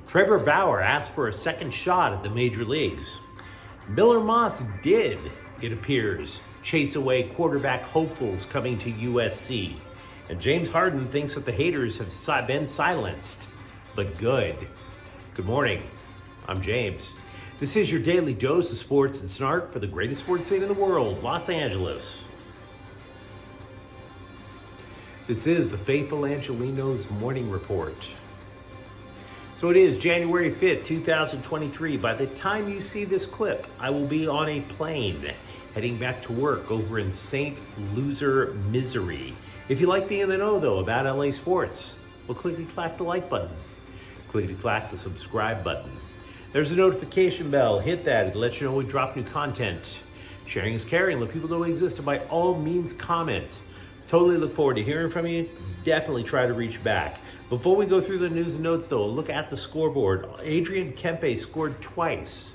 Trevor Bauer asked for a second shot at the major leagues. Miller Moss did, it appears, chase away quarterback hopefuls coming to USC. And James Harden thinks that the haters have been silenced. But good. Good morning. I'm James. This is your daily dose of sports and snark for the greatest sports city in the world, Los Angeles. This is the faithful Angelenos morning report. So it is January 5th, 2023. By the time you see this clip, I will be on a plane heading back to work over in St. Loser, Missouri. If you like being in the know, though, about LA sports, well, clickety-clack the like button. Clickety-clack the subscribe button. There's a notification bell. Hit that. It lets you know we drop new content. Sharing is caring. Let people know we exist, and by all means, comment. Totally look forward to hearing from you. Definitely try to reach back. Before we go through the news and notes, though, look at the scoreboard. Adrian Kempe scored twice,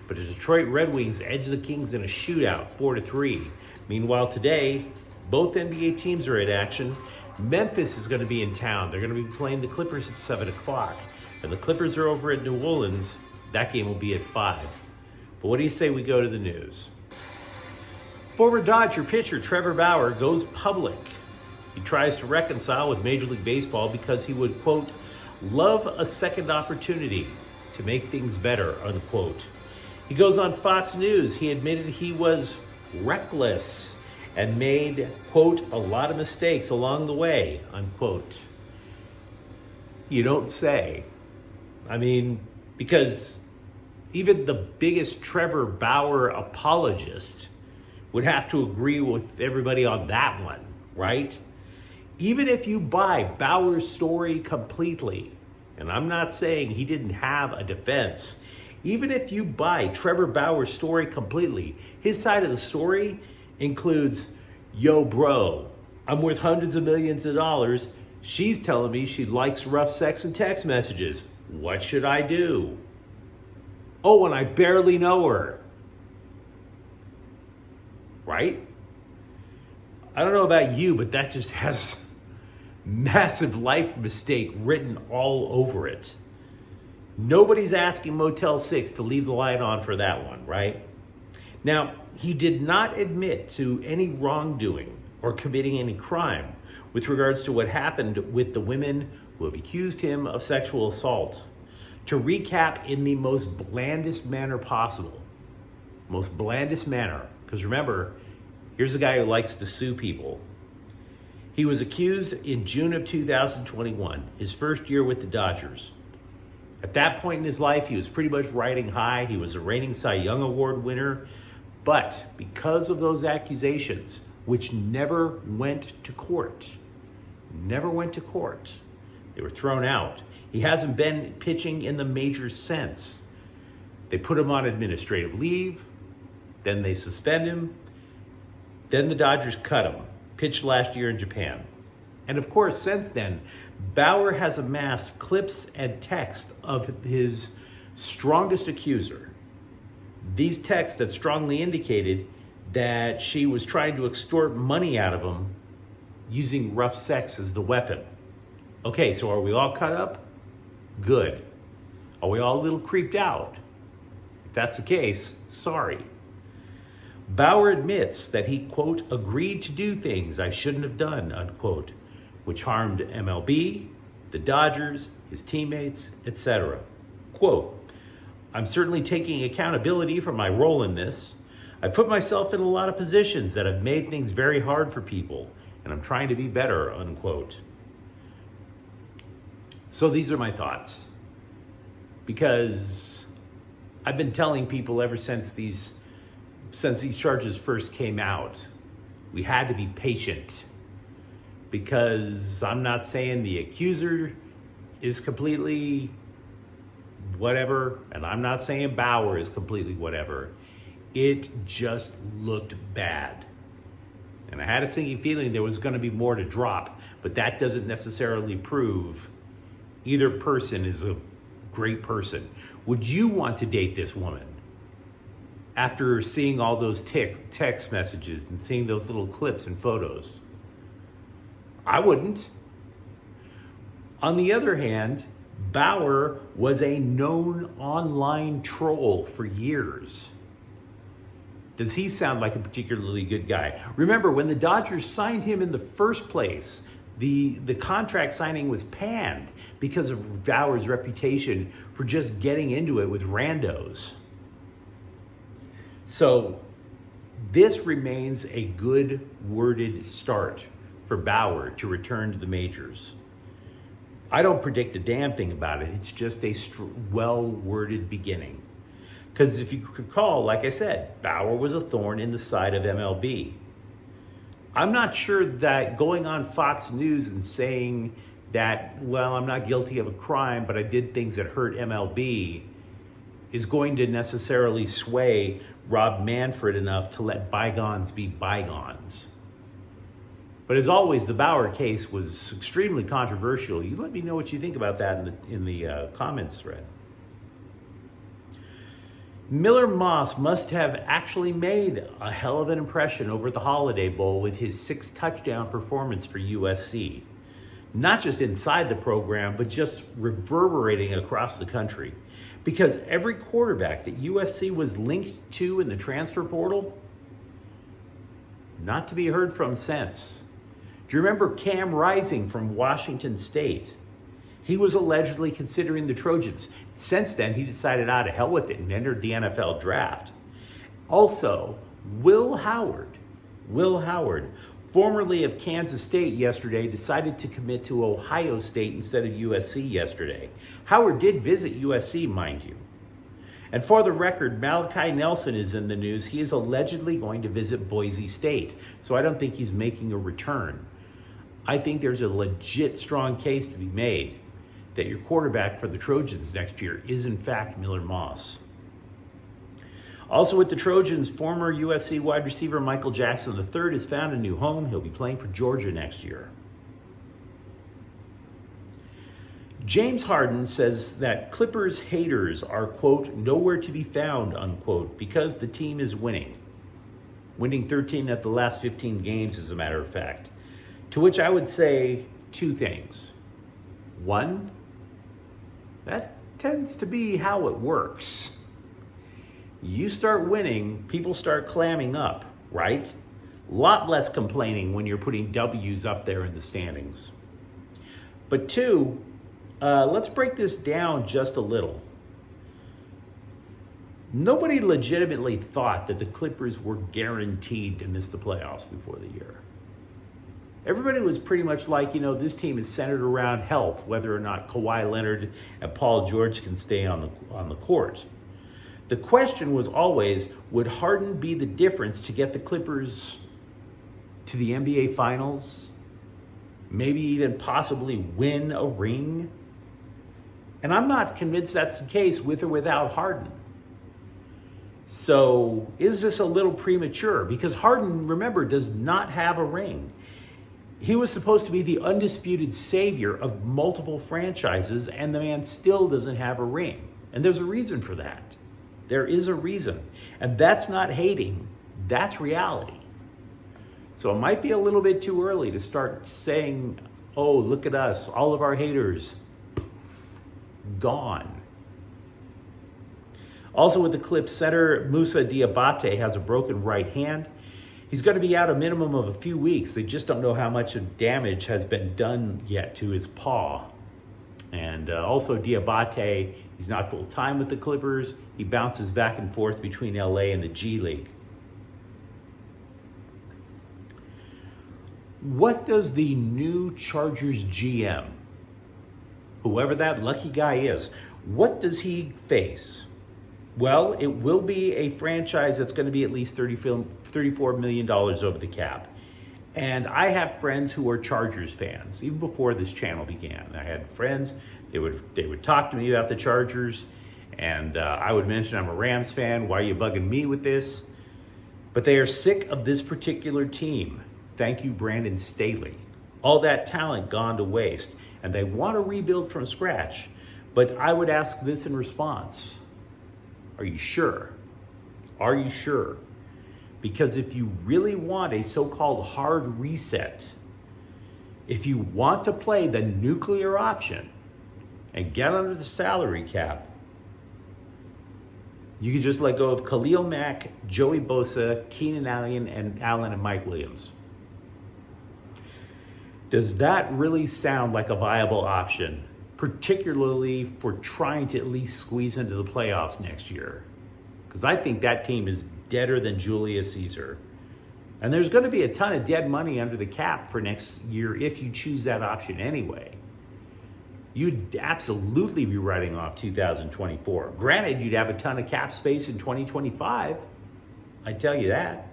but the Detroit Red Wings edged the Kings in a shootout, 4-3. Meanwhile, today, both NBA teams are in action. Memphis is going to be in town. They're going to be playing the Clippers at 7 o'clock. And the Clippers are over at New Orleans. That game will be at 5. But what do you say we go to the news? Former Dodger pitcher Trevor Bauer goes public. He tries to reconcile with Major League Baseball because he would, quote, love a second opportunity to make things better, unquote. He goes on Fox News. He admitted he was reckless and made, quote, a lot of mistakes along the way, unquote. You don't say. I mean, because even the biggest Trevor Bauer apologist would have to agree with everybody on that one, right? Even if you buy Bauer's story completely, and I'm not saying he didn't have a defense, even if you buy Trevor Bauer's story completely, his side of the story includes, yo bro, I'm worth hundreds of millions of dollars. She's telling me she likes rough sex and text messages. What should I do? Oh, and I barely know her. Right? I don't know about you, but that just has massive life mistake written all over it. Nobody's asking Motel 6 to leave the light on for that one, right? Now, he did not admit to any wrongdoing or committing any crime with regards to what happened with the women who have accused him of sexual assault. To recap in the most blandest manner possible, because remember, here's a guy who likes to sue people. He was accused in June of 2021, his first year with the Dodgers. At that point in his life, he was pretty much riding high. He was a reigning Cy Young Award winner. But because of those accusations, which never went to court, they were thrown out. He hasn't been pitching in the majors since. They put him on administrative leave, then they suspend him, then the Dodgers cut him. Pitched last year in Japan. And of course, since then, Bauer has amassed clips and text of his strongest accuser. These texts that strongly indicated that she was trying to extort money out of him using rough sex as the weapon. Okay, so are we all cut up? Good. Are we all a little creeped out? If that's the case, sorry. Bauer admits that he, quote, agreed to do things I shouldn't have done, unquote, which harmed MLB, the Dodgers, his teammates, etc. Quote, I'm certainly taking accountability for my role in this. I put myself in a lot of positions that have made things very hard for people, and I'm trying to be better, unquote. So these are my thoughts. Because I've been telling people ever since these charges first came out, we had to be patient, because I'm not saying the accuser is completely whatever, and I'm not saying Bauer is completely whatever. It just looked bad. And I had a sinking feeling there was going to be more to drop, but that doesn't necessarily prove either person is a great person. Would you want to date this woman? After seeing all those text messages and seeing those little clips and photos? I wouldn't. On the other hand, Bauer was a known online troll for years. Does he sound like a particularly good guy? Remember, when the Dodgers signed him in the first place, the contract signing was panned because of Bauer's reputation for just getting into it with randos. So this remains a good worded start for Bauer to return to the majors. I don't predict a damn thing about it. It's just a well-worded beginning. Because if you recall, like I said, Bauer was a thorn in the side of MLB. I'm not sure that going on Fox News and saying that, well, I'm not guilty of a crime, but I did things that hurt MLB, is going to necessarily sway Rob Manfred enough to let bygones be bygones. But as always, the Bauer case was extremely controversial. You let me know what you think about that in the comments thread. Miller Moss must have actually made a hell of an impression over at the Holiday Bowl with his 6-touchdown performance for USC. Not just inside the program, but just reverberating across the country. Because every quarterback that USC was linked to in the transfer portal, not to be heard from since. Do you remember Cam Rising from Washington State? He was allegedly considering the Trojans. Since then, he decided, to hell with it, and entered the NFL draft. Also, Will Howard, formerly of Kansas State yesterday, decided to commit to Ohio State instead of USC yesterday. Howard did visit USC, mind you. And for the record, Malachi Nelson is in the news. He is allegedly going to visit Boise State, so I don't think he's making a return. I think there's a legit strong case to be made that your quarterback for the Trojans next year is in fact Miller Moss. Also with the Trojans, former USC wide receiver Michael Jackson III has found a new home. He'll be playing for Georgia next year. James Harden says that Clippers haters are, quote, nowhere to be found, unquote, because the team is winning. Winning 13 of the last 15 games, as a matter of fact. To which I would say two things. One, that tends to be how it works. You start winning, people start clamming up, right? A lot less complaining when you're putting W's up there in the standings. But two, let's break this down just a little. Nobody legitimately thought that the Clippers were guaranteed to miss the playoffs before the year. Everybody was pretty much like, this team is centered around health, whether or not Kawhi Leonard and Paul George can stay on the court. The question was always, would Harden be the difference to get the Clippers to the NBA Finals? Maybe even possibly win a ring? And I'm not convinced that's the case with or without Harden. So is this a little premature? Because Harden, remember, does not have a ring. He was supposed to be the undisputed savior of multiple franchises, and the man still doesn't have a ring. And there's a reason for that. There is a reason. And that's not hating. That's reality. So it might be a little bit too early to start saying, oh, look at us, all of our haters, gone. Also with the Clips, center Moussa Diabate has a broken right hand. He's going to be out a minimum of a few weeks. They just don't know how much of damage has been done yet to his paw. And also Diabate, he's not full-time with the Clippers. He bounces back and forth between LA and the G League. What does the new Chargers GM, whoever that lucky guy is, what does he face? Well, it will be a franchise that's going to be at least $34 million over the cap. And I have friends who are Chargers fans, even before this channel began. I had friends, they would talk to me about the Chargers, and I would mention I'm a Rams fan, why are you bugging me with this? But they are sick of this particular team. Thank you, Brandon Staley. All that talent gone to waste, and they want to rebuild from scratch. But I would ask this in response. Are you sure? Are you sure? Because if you really want a so-called hard reset, if you want to play the nuclear option, and get under the salary cap, you could just let go of Khalil Mack, Joey Bosa, Keenan Allen, and Mike Williams. Does that really sound like a viable option, particularly for trying to at least squeeze into the playoffs next year? Because I think that team is deader than Julius Caesar. And there's going to be a ton of dead money under the cap for next year if you choose that option anyway. You'd absolutely be writing off 2024. Granted, you'd have a ton of cap space in 2025. I tell you that.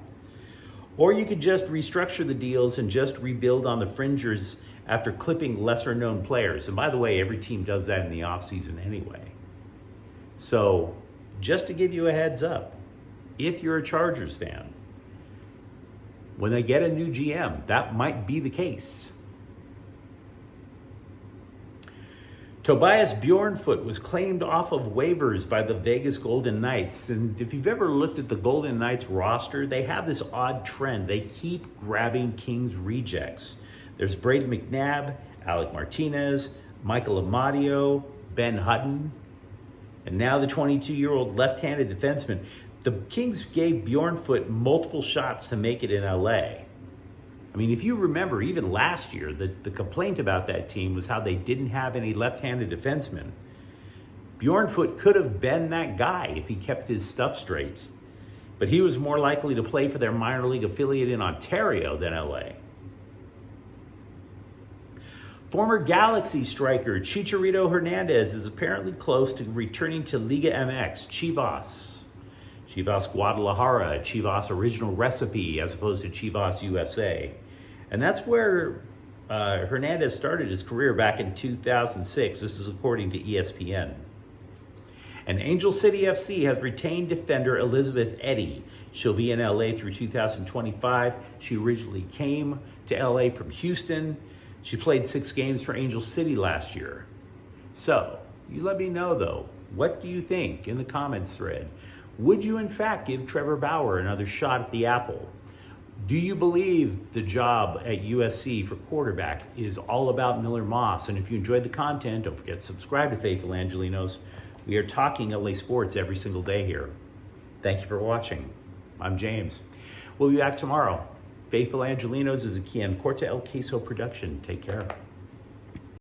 Or you could just restructure the deals and just rebuild on the fringers after clipping lesser known players. And by the way, every team does that in the offseason anyway. So just to give you a heads up, if you're a Chargers fan, when they get a new GM, that might be the case. Tobias Bjornfoot was claimed off of waivers by the Vegas Golden Knights. And if you've ever looked at the Golden Knights roster, they have this odd trend. They keep grabbing Kings rejects. There's Braden McNabb, Alec Martinez, Michael Amadio, Ben Hutton, and now the 22-year-old left-handed defenseman. The Kings gave Bjornfoot multiple shots to make it in LA. I mean, if you remember, even last year, the complaint about that team was how they didn't have any left-handed defensemen. Bjornfoot could have been that guy if he kept his stuff straight. But he was more likely to play for their minor league affiliate in Ontario than LA. Former Galaxy striker Chicharito Hernandez is apparently close to returning to Liga MX, Chivas Guadalajara, Chivas Original Recipe, as opposed to Chivas USA. And that's where Hernandez started his career back in 2006. This is according to ESPN. And Angel City FC has retained defender Elizabeth Eddy. She'll be in LA through 2025. She originally came to LA from Houston. She played 6 games for Angel City last year. So, you let me know though, what do you think in the comments thread? Would you in fact give Trevor Bauer another shot at the apple? Do you believe the job at USC for quarterback is all about Miller Moss? And if you enjoyed the content, don't forget to subscribe to Faithful Angelenos. We are talking LA sports every single day here. Thank you for watching. I'm James. We'll be back tomorrow. Faithful Angelenos is a Quian Corta El Queso production. Take care.